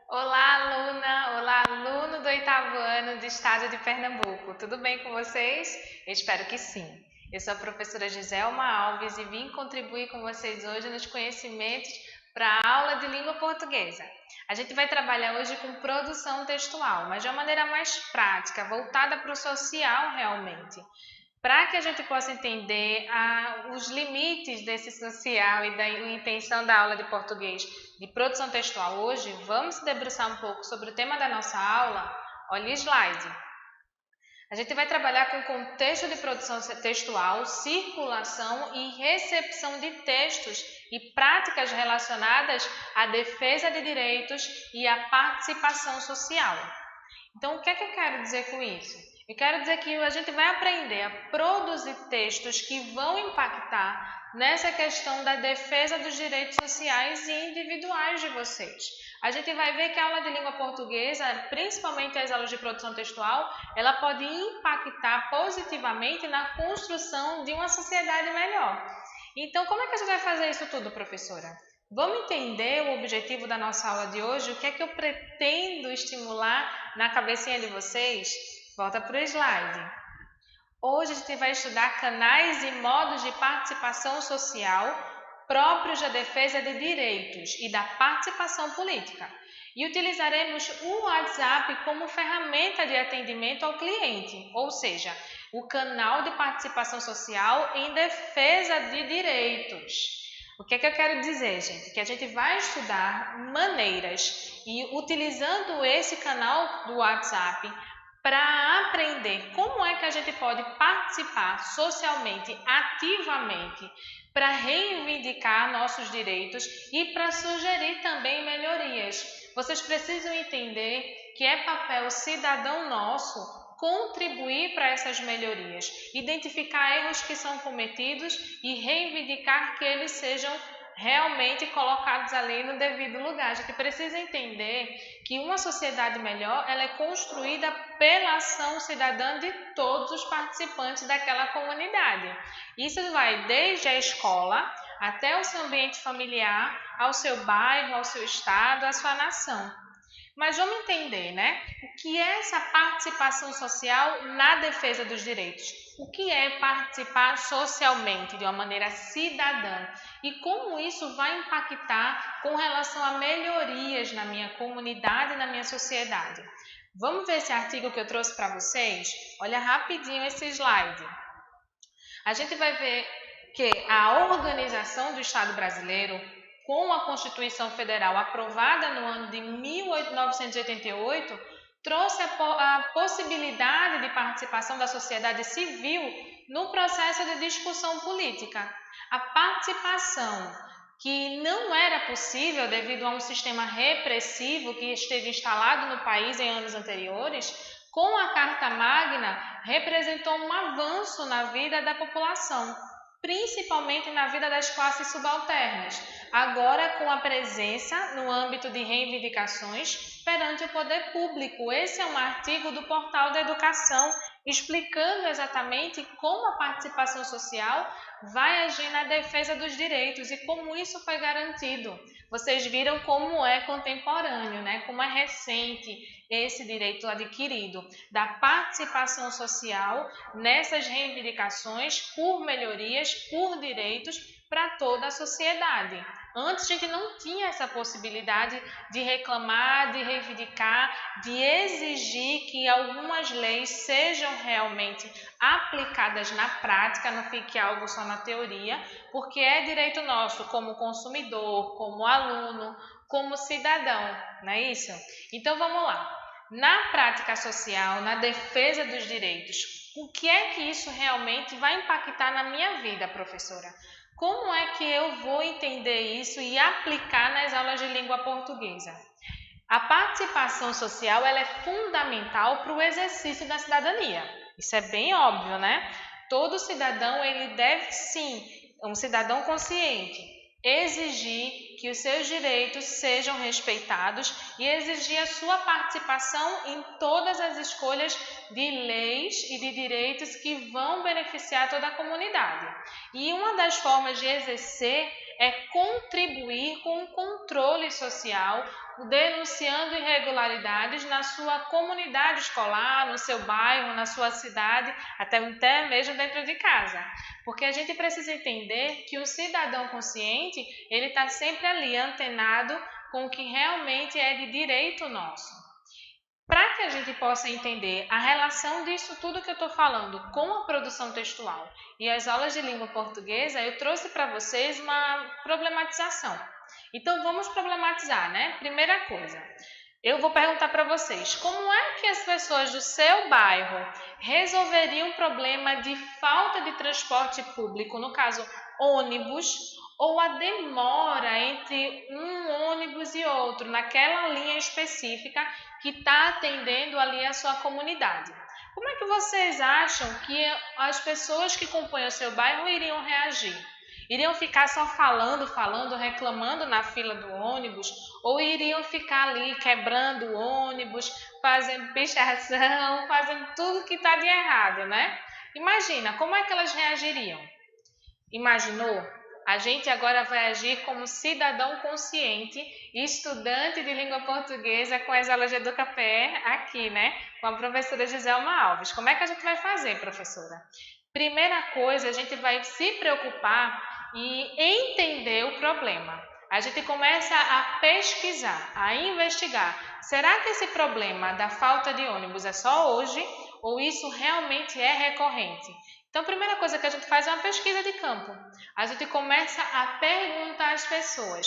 Olá, aluna! Olá, aluno do oitavo ano do estado de Pernambuco. Tudo bem com vocês? Eu espero que sim. Eu sou a professora Giselma Alves e vim contribuir com vocês hoje nos conhecimentos para a aula de língua portuguesa. A gente vai trabalhar hoje com produção textual, mas de uma maneira mais prática, voltada para o social realmente. Para que a gente possa entender os limites desse social e da intenção da aula de português de produção textual hoje, vamos se debruçar um pouco sobre o tema da nossa aula. Olha o slide. A gente vai trabalhar com contexto de produção textual, circulação e recepção de textos e práticas relacionadas à defesa de direitos e à participação social. Então, o que é que eu quero dizer com isso? Eu quero dizer que a gente vai aprender a produzir textos que vão impactar nessa questão da defesa dos direitos sociais e individuais de vocês. A gente vai ver que a aula de língua portuguesa, principalmente as aulas de produção textual, ela pode impactar positivamente na construção de uma sociedade melhor. Então, como é que a gente vai fazer isso tudo, professora? Vamos entender o objetivo da nossa aula de hoje? O que é que eu pretendo estimular na cabecinha de vocês? Volta para o slide. Hoje a gente vai estudar canais e modos de participação social próprios da defesa de direitos e da participação política. E utilizaremos o WhatsApp como ferramenta de atendimento ao cliente, ou seja, o canal de participação social em defesa de direitos. O que é que eu quero dizer, gente? Que a gente vai estudar maneiras e utilizando esse canal do WhatsApp para aprender como é que a gente pode participar socialmente, ativamente, para reivindicar nossos direitos e para sugerir também melhorias. Vocês precisam entender que é papel cidadão nosso contribuir para essas melhorias, identificar erros que são cometidos e reivindicar que eles sejam realmente colocados ali no devido lugar. A gente precisa entender que uma sociedade melhor ela é construída pela ação cidadã de todos os participantes daquela comunidade. Isso vai desde a escola até o seu ambiente familiar, ao seu bairro, ao seu estado, à sua nação. Mas vamos entender, né? O que é essa participação social na defesa dos direitos? O que é participar socialmente, de uma maneira cidadã? E como isso vai impactar com relação a melhorias na minha comunidade e na minha sociedade? Vamos ver esse artigo que eu trouxe para vocês? Olha rapidinho esse slide. A gente vai ver que a organização do Estado brasileiro, com a Constituição Federal aprovada no ano de 1988, trouxe a possibilidade de participação da sociedade civil no processo de discussão política. A participação que não era possível devido a um sistema repressivo que esteve instalado no país em anos anteriores, com a Carta Magna, representou um avanço na vida da população, principalmente na vida das classes subalternas, agora com a presença no âmbito de reivindicações perante o poder público. Esse é um artigo do Portal da Educação explicando exatamente como a participação social vai agir na defesa dos direitos e como isso foi garantido. Vocês viram como é contemporâneo, né? Como é recente esse direito adquirido da participação social nessas reivindicações por melhorias, por direitos para toda a sociedade. Antes a gente não tinha essa possibilidade de reclamar, de reivindicar, de exigir que algumas leis sejam realmente aplicadas na prática, não fique algo só na teoria, porque é direito nosso como consumidor, como aluno, como cidadão, não é isso? Então vamos lá. Na prática social, na defesa dos direitos, o que é que isso realmente vai impactar na minha vida, professora? Como é que eu vou entender isso e aplicar nas aulas de língua portuguesa? A participação social ela é fundamental para o exercício da cidadania. Isso é bem óbvio, né? Todo cidadão ele deve sim, um cidadão consciente, exigir que os seus direitos sejam respeitados e exigir a sua participação em todas as escolhas de leis e de direitos que vão beneficiar toda a comunidade. E uma das formas de exercer é contribuir com o controle social, denunciando irregularidades na sua comunidade escolar, no seu bairro, na sua cidade, até mesmo dentro de casa. Porque a gente precisa entender que o cidadão consciente, ele está sempre ali antenado com o que realmente é de direito nosso. Para que a gente possa entender a relação disso tudo que eu estou falando com a produção textual e as aulas de língua portuguesa, eu trouxe para vocês uma problematização. Então vamos problematizar, né? Primeira coisa, eu vou perguntar para vocês, como é que as pessoas do seu bairro resolveriam o problema de falta de transporte público, no caso ônibus, ou a demora entre um ônibus e outro, naquela linha específica que está atendendo ali a sua comunidade? Como é que vocês acham que as pessoas que compõem o seu bairro iriam reagir? Iriam ficar só falando, reclamando na fila do ônibus? Ou iriam ficar ali quebrando o ônibus, fazendo pichação, fazendo tudo que está de errado, né? Imagina, como é que elas reagiriam? Imaginou? A gente agora vai agir como cidadão consciente e estudante de língua portuguesa com as aulas de Educapé aqui, né? Com a professora Giselma Alves. Como é que a gente vai fazer, professora? Primeira coisa, a gente vai se preocupar e entender o problema. A gente começa a pesquisar, a investigar. Será que esse problema da falta de ônibus é só hoje ou isso realmente é recorrente? Então, a primeira coisa que a gente faz é uma pesquisa de campo. A gente começa a perguntar às pessoas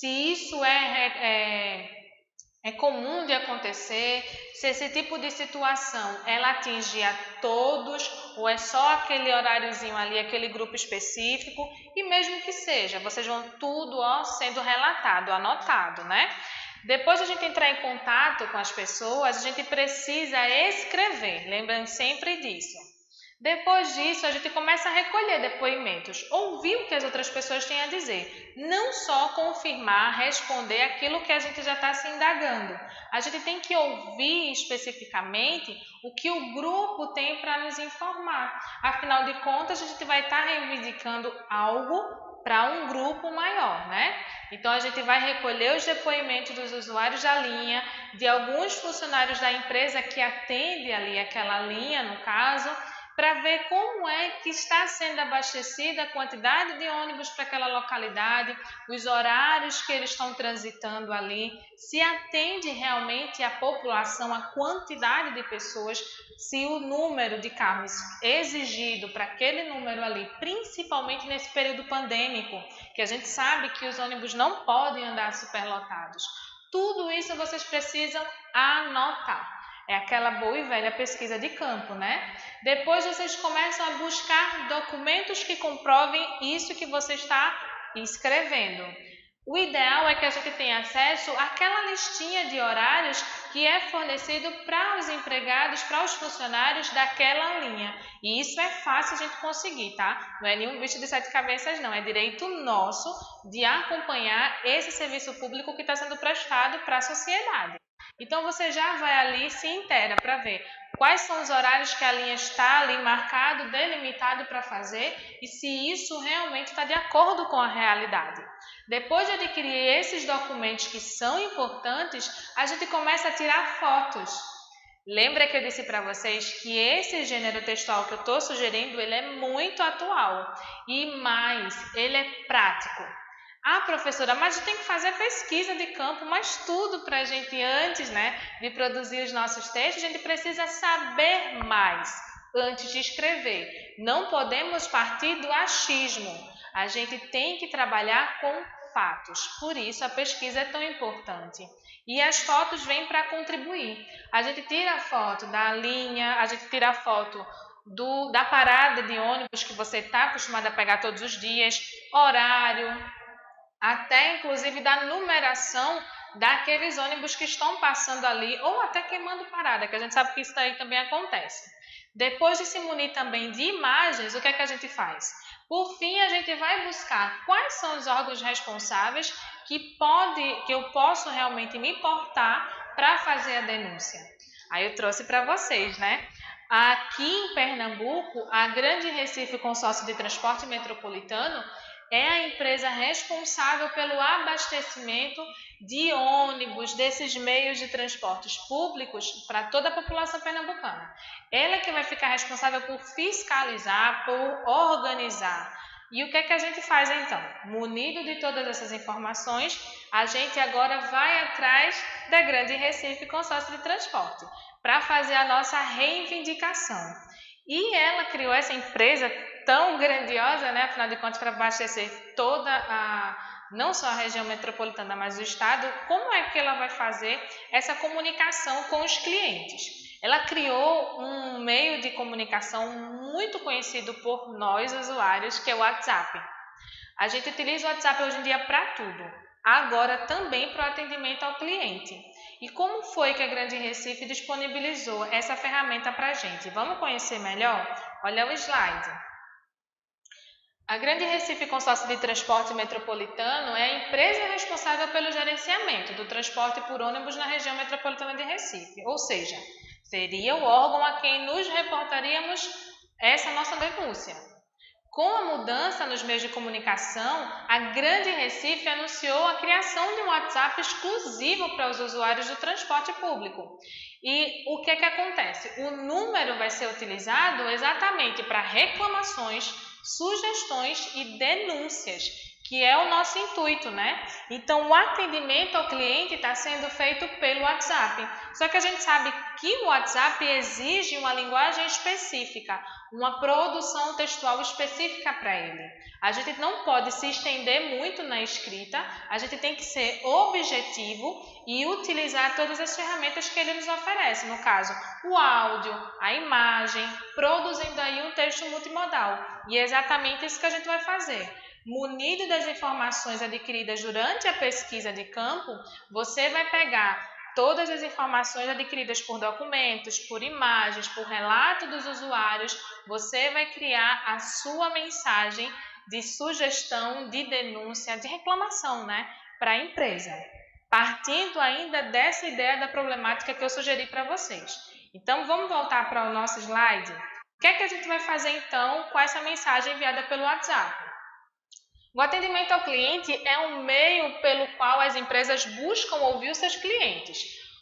se isso é comum de acontecer, se esse tipo de situação ela atinge a todos ou é só aquele horáriozinho ali, aquele grupo específico, e mesmo que seja, vocês vão tudo sendo relatado, anotado, né? Depois de a gente entrar em contato com as pessoas, a gente precisa escrever, lembrando sempre disso. Depois disso, a gente começa a recolher depoimentos, ouvir o que as outras pessoas têm a dizer, não só confirmar, responder aquilo que a gente já está se indagando. A gente tem que ouvir especificamente o que o grupo tem para nos informar. Afinal de contas, a gente vai estar reivindicando algo para um grupo maior, né? Então, a gente vai recolher os depoimentos dos usuários da linha, de alguns funcionários da empresa que atende ali aquela linha, no caso, para ver como é que está sendo abastecida a quantidade de ônibus para aquela localidade, os horários que eles estão transitando ali, se atende realmente a população, a quantidade de pessoas, se o número de carros exigido para aquele número ali, principalmente nesse período pandêmico, que a gente sabe que os ônibus não podem andar superlotados. Tudo isso vocês precisam anotar. É aquela boa e velha pesquisa de campo, né? Depois vocês começam a buscar documentos que comprovem isso que você está escrevendo. O ideal é que a gente tenha acesso àquela listinha de horários que é fornecido para os empregados, para os funcionários daquela linha. E isso é fácil a gente conseguir, tá? Não é nenhum bicho de sete cabeças, não. É direito nosso de acompanhar esse serviço público que está sendo prestado para a sociedade. Então, você já vai ali e se inteira para ver quais são os horários que a linha está ali marcado, delimitado para fazer e se isso realmente está de acordo com a realidade. Depois de adquirir esses documentos que são importantes, a gente começa a tirar fotos. Lembra que eu disse para vocês que esse gênero textual que eu estou sugerindo, ele é muito atual e mais, ele é prático. Ah, professora, mas a gente tem que fazer pesquisa de campo, mas tudo para a gente, antes, né, de produzir os nossos textos, a gente precisa saber mais antes de escrever. Não podemos partir do achismo. A gente tem que trabalhar com fatos. Por isso, a pesquisa é tão importante. E as fotos vêm para contribuir. A gente tira a foto da linha, a gente tira a foto da parada de ônibus que você está acostumado a pegar todos os dias, horário, até inclusive da numeração daqueles ônibus que estão passando ali ou até queimando parada, que a gente sabe que isso aí também acontece. Depois de se munir também de imagens, o que é que a gente faz? Por fim, a gente vai buscar quais são os órgãos responsáveis que eu posso realmente me portar para fazer a denúncia. Aí eu trouxe para vocês, né? Aqui em Pernambuco, a Grande Recife Consórcio de Transporte Metropolitano é a empresa responsável pelo abastecimento de ônibus, desses meios de transportes públicos para toda a população pernambucana. Ela é que vai ficar responsável por fiscalizar, por organizar. E o que é que a gente faz então? Munido de todas essas informações, a gente agora vai atrás da Grande Recife Consórcio de Transporte para fazer a nossa reivindicação. E ela criou essa empresa tão grandiosa, né, afinal de contas, para abastecer não só a região metropolitana, mas o estado. Como é que ela vai fazer essa comunicação com os clientes? Ela criou um meio de comunicação muito conhecido por nós, usuários, que é o WhatsApp. A gente utiliza o WhatsApp hoje em dia para tudo, agora também para o atendimento ao cliente. E como foi que a Grande Recife disponibilizou essa ferramenta para a gente? Vamos conhecer melhor? Olha o slide. A Grande Recife Consórcio de Transporte Metropolitano é a empresa responsável pelo gerenciamento do transporte por ônibus na região metropolitana de Recife, ou seja, seria o órgão a quem nos reportaríamos essa nossa denúncia. Com a mudança nos meios de comunicação, a Grande Recife anunciou a criação de um WhatsApp exclusivo para os usuários do transporte público. E o que acontece? O número vai ser utilizado exatamente para reclamações, sugestões e denúncias, que é o nosso intuito, né? Então, o atendimento ao cliente está sendo feito pelo WhatsApp. Só que a gente sabe que o WhatsApp exige uma linguagem específica, uma produção textual específica para ele. A gente não pode se estender muito na escrita, a gente tem que ser objetivo e utilizar todas as ferramentas que ele nos oferece, no caso, o áudio, a imagem, produzindo aí um texto multimodal. E é exatamente isso que a gente vai fazer. Munido das informações adquiridas durante a pesquisa de campo, você vai pegar todas as informações adquiridas por documentos, por imagens, por relato dos usuários, você vai criar a sua mensagem de sugestão, de denúncia, de reclamação, né, para a empresa. Partindo ainda dessa ideia da problemática que eu sugeri para vocês. Então, vamos voltar para o nosso slide? O que é que a gente vai fazer então com essa mensagem enviada pelo WhatsApp? O atendimento ao cliente é um meio pelo qual as empresas buscam ouvir os seus clientes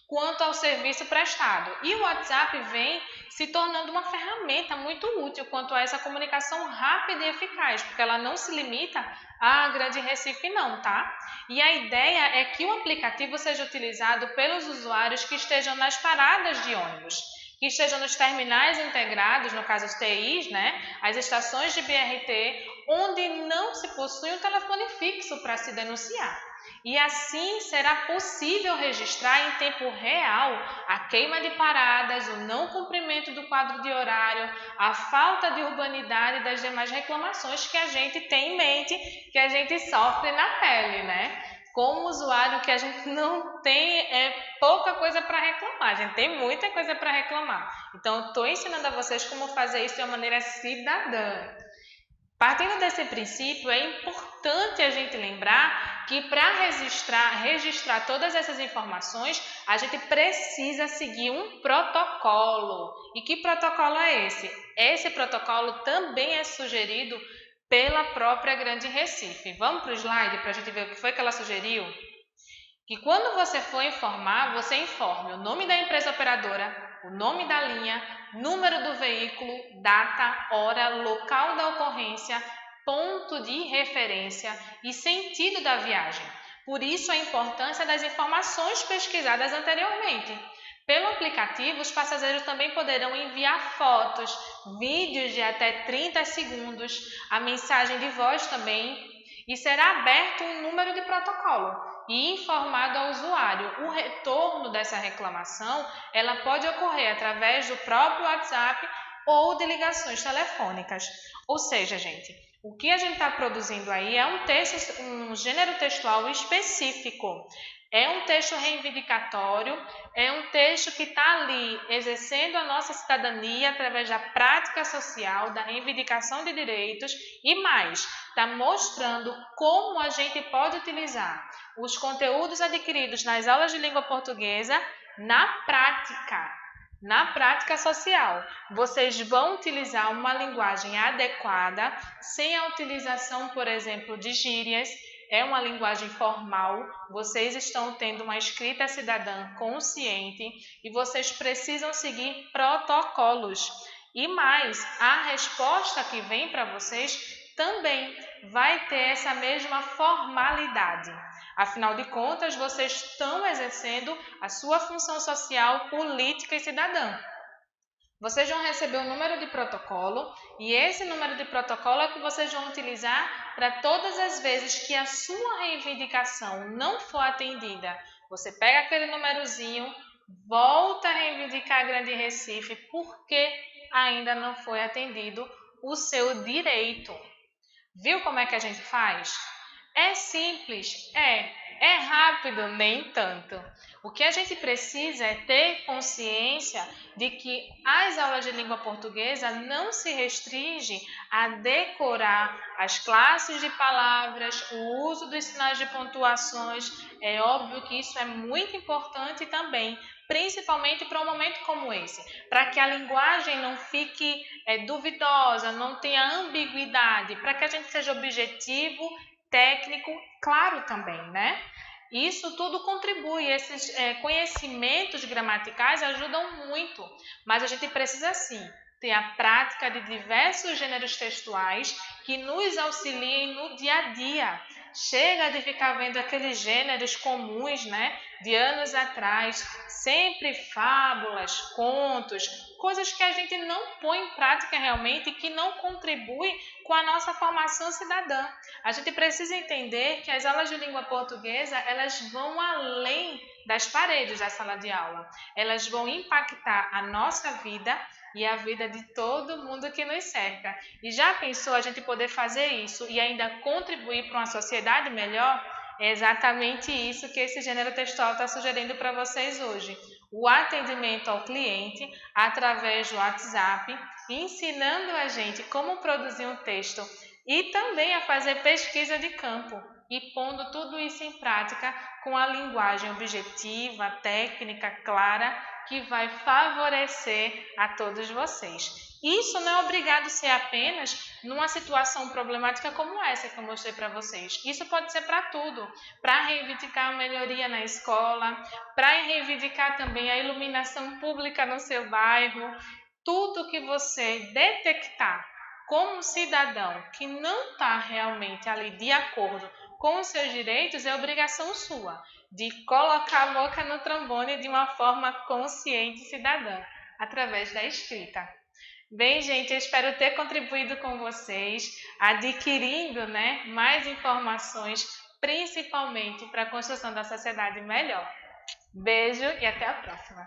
quanto ao serviço prestado. E o WhatsApp vem se tornando uma ferramenta muito útil quanto a essa comunicação rápida e eficaz, porque ela não se limita à Grande Recife não, tá? E a ideia é que o aplicativo seja utilizado pelos usuários que estejam nas paradas de ônibus, que estejam nos terminais integrados, no caso os TIs, né? As estações de BRT, onde não se possui um telefone fixo para se denunciar. E assim será possível registrar em tempo real a queima de paradas, o não cumprimento do quadro de horário, a falta de urbanidade e das demais reclamações que a gente tem em mente, que a gente sofre na pele, né? Como usuário, que a gente não tem pouca coisa para reclamar, a gente tem muita coisa para reclamar. Então, estou ensinando a vocês como fazer isso de uma maneira cidadã. Partindo desse princípio, é importante a gente lembrar que para registrar todas essas informações, a gente precisa seguir um protocolo. E que protocolo é esse? Esse protocolo também é sugerido pela própria Grande Recife. Vamos para o slide para a gente ver o que foi que ela sugeriu? Que quando você for informar, você informe o nome da empresa operadora, o nome da linha, número do veículo, data, hora, local da ocorrência, ponto de referência e sentido da viagem. Por isso, a importância das informações pesquisadas anteriormente. Pelo aplicativo, os passageiros também poderão enviar fotos, vídeos de até 30 segundos, a mensagem de voz também, e será aberto um número de protocolo e informado ao usuário. O retorno dessa reclamação, ela pode ocorrer através do próprio WhatsApp ou de ligações telefônicas. Ou seja, gente, o que a gente está produzindo aí é um gênero textual específico. É um texto reivindicatório, é um texto que está ali exercendo a nossa cidadania através da prática social, da reivindicação de direitos e mais, está mostrando como a gente pode utilizar os conteúdos adquiridos nas aulas de língua portuguesa na prática. Na prática social, vocês vão utilizar uma linguagem adequada, sem a utilização, por exemplo, de gírias. É uma linguagem formal, vocês estão tendo uma escrita cidadã consciente e vocês precisam seguir protocolos. E mais, a resposta que vem para vocês também vai ter essa mesma formalidade. Afinal de contas, vocês estão exercendo a sua função social, política e cidadã. Vocês vão receber um número de protocolo e esse número de protocolo é que vocês vão utilizar para todas as vezes que a sua reivindicação não for atendida. Você pega aquele númerozinho, volta a reivindicar a Grande Recife porque ainda não foi atendido o seu direito. Viu como é que a gente faz? É simples, é rápido, nem tanto. O que a gente precisa é ter consciência de que as aulas de língua portuguesa não se restringem a decorar as classes de palavras, o uso dos sinais de pontuações. É óbvio que isso é muito importante também, principalmente para um momento como esse, para que a linguagem não fique duvidosa, não tenha ambiguidade, para que a gente seja objetivo, técnico, claro também, né? Isso tudo contribui, esses conhecimentos gramaticais ajudam muito, mas a gente precisa sim ter a prática de diversos gêneros textuais que nos auxiliem no dia a dia. Chega de ficar vendo aqueles gêneros comuns, né, de anos atrás, sempre fábulas, contos, coisas que a gente não põe em prática realmente e que não contribuem com a nossa formação cidadã. A gente precisa entender que as aulas de língua portuguesa, elas vão além das paredes da sala de aula. Elas vão impactar a nossa vida e a vida de todo mundo que nos cerca. E já pensou a gente poder fazer isso e ainda contribuir para uma sociedade melhor? É exatamente isso que esse gênero textual está sugerindo para vocês hoje. O atendimento ao cliente através do WhatsApp, ensinando a gente como produzir um texto e também a fazer pesquisa de campo e pondo tudo isso em prática com a linguagem objetiva, técnica, clara, que vai favorecer a todos vocês. Isso não é obrigado a ser apenas numa situação problemática como essa que eu mostrei para vocês. Isso pode ser para tudo, para reivindicar a melhoria na escola, para reivindicar também a iluminação pública no seu bairro. Tudo que você detectar como cidadão que não está realmente ali de acordo com os seus direitos, é obrigação sua de colocar a boca no trombone de uma forma consciente e cidadã, através da escrita. Bem, gente, eu espero ter contribuído com vocês, adquirindo, mais informações, principalmente para a construção da sociedade melhor. Beijo e até a próxima!